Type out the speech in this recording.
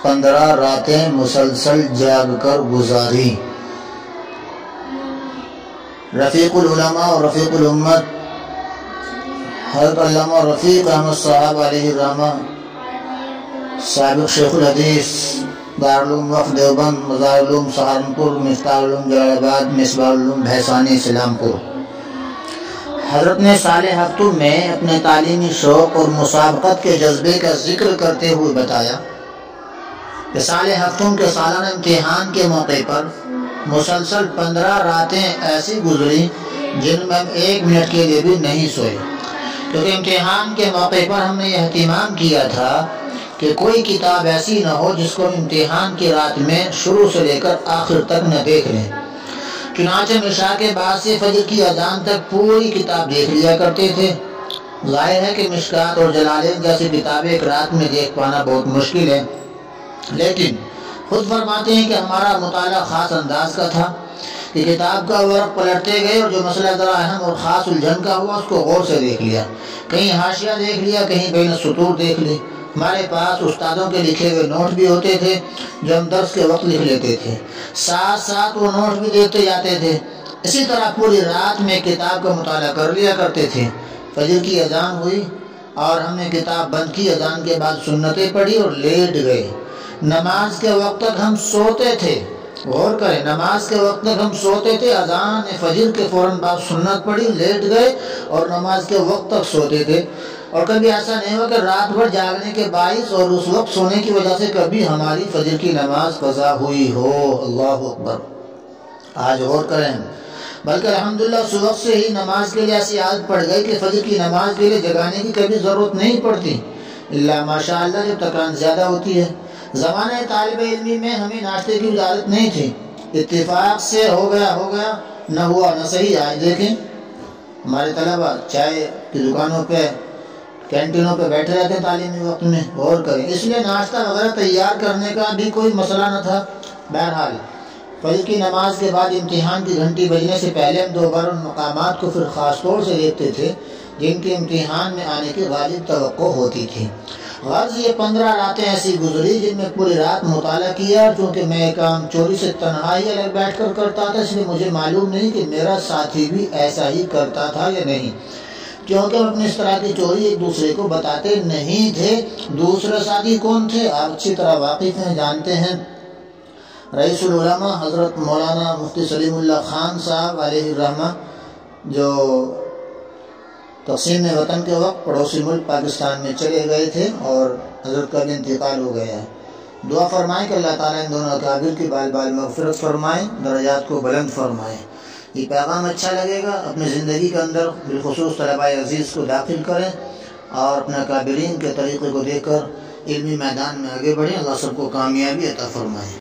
15 راتیں مسلسل جاگ کر گزاری۔ رفیق العلماء اور رفیق الامت حضرت علامہ رفیق احمد صاحب علیہ الرحمہ، سابق شیخ الحدیث، دارالعلوم وقف دیوبند، مظاہر العلوم سہارنپور، مفتاح العلوم جلال آباد، مصباح العلوم بھیسانی اسلام پور، حضرت نے سال ہفتم میں اپنے تعلیمی شوق اور مسابقت کے جذبے کا ذکر کرتے ہوئے بتایا کہ سال ہفتم کے سالانہ امتحان کے موقع پر مسلسل 15 راتیں ایسی گزری جن میں ہم 1 منٹ کے لیے بھی نہیں سوئے، کیونکہ امتحان کے موقع پر ہم نے یہ اہتمام کیا تھا کہ کوئی کتاب ایسی نہ ہو جس کو امتحان کی رات میں شروع سے لے کر آخر تک نہ دیکھ لیں۔ چنانچہ عشاء کے بعد سے فجر کی اذان تک پوری کتاب دیکھ لیا کرتے تھے۔ ظاہر ہے کہ مشکات اور جلالین جیسی کتابیں ایک رات میں دیکھ پانا بہت مشکل ہے، لیکن خود فرماتے ہیں کہ ہمارا مطالعہ خاص انداز کا تھا کہ کتاب کا ورق پلٹتے گئے اور جو مسئلہ ذرا اہم اور خاص الجھن کا ہوا اس کو غور سے دیکھ لیا، کہیں حاشیہ دیکھ لیا، کہیں بین السطور دیکھ لی۔ ہمارے پاس استادوں کے لکھے ہوئے نوٹ بھی ہوتے تھے جو ہم درس کے وقت لکھ لیتے تھے، ساتھ ساتھ وہ نوٹ بھی دیتے جاتے تھے۔ اسی طرح پوری رات میں کتاب کا مطالعہ کر لیا کرتے تھے۔ فجر کی اذان ہوئی اور ہم نے کتاب بند کی، اذان کے بعد سنتیں پڑھی اور لیٹ گئے۔ نماز کے وقت تک ہم سوتے تھے، غور کریں، نماز کے وقت تک ہم سوتے تھے، اذان فجر کے فوراً بعد سنت پڑھی، لیٹ گئے اور نماز کے وقت تک سوتے تھے۔ اور کبھی ایسا نہیں ہوا کہ رات بھر جاگنے کے باعث اور اس وقت سونے کی وجہ سے کبھی ہماری فجر کی نماز قضا ہوئی ہو۔ اللہ اکبر! آج غور کریں، بلکہ الحمدللہ اس وقت سے ہی نماز کے لیے ایسی عادت پڑ گئی کہ فجر کی نماز کے لیے جگانے کی کبھی ضرورت نہیں پڑتی، اللہ ماشاءاللہ جب تکان زیادہ ہوتی ہے۔ زمانہ طالب علمی میں ہمیں ناشتے کی اجازت نہیں تھی، اتفاق سے ہو گیا، نہ ہوا نہ صحیح۔ آج دیکھیں ہمارے طلبہ چائے کی دکانوں پہ، کینٹینوں پہ بیٹھے رہتے ہیں تعلیمی وقت میں، غور کریں۔ اس لیے ناشتہ وغیرہ تیار کرنے کا بھی کوئی مسئلہ نہ تھا۔ بہرحال فجر کی نماز کے بعد امتحان کی گھنٹی بجنے سے پہلے ہم 2 بار ان مقامات کو پھر خاص طور سے دیکھتے تھے جن کے امتحان میں آنے کی غالب توقع ہوتی تھی۔ غرض یہ 15 راتیں ایسی گزری جن میں پوری رات مطالعہ کیا، چونکہ میں کام چوری سے تنہائی الگ بیٹھ کر کرتا تھا، اس لیے مجھے معلوم نہیں کہ میرا ساتھی بھی ایسا ہی کرتا تھا یا نہیں، کیونکہ ہم اپنے اس طرح کی چوری ایک دوسرے کو بتاتے نہیں تھے۔ دوسرے ساتھی کون تھے آپ اچھی طرح واقف ہیں، جانتے ہیں، رئیس العلماء حضرت مولانا مفتی سلیم اللہ خان صاحب علیہ الرحمہ، جو تقسیم وطن کے وقت پڑوسی ملک پاکستان میں چلے گئے تھے اور حضرت کا بھی انتقال ہو گیا ہے۔ دعا فرمائیں کہ اللہ تعالیٰ ان دونوں اکابر کی بال بال مغفرت فرمائیں، درجات کو بلند فرمائیں۔ یہ پیغام اچھا لگے گا، اپنی زندگی کے اندر بالخصوص طلباء عزیز کو داخل کریں اور اپنے اکابرین کے طریقے کو دیکھ کر علمی میدان میں آگے بڑھیں۔ اللہ سب کو کامیابی عطا فرمائے۔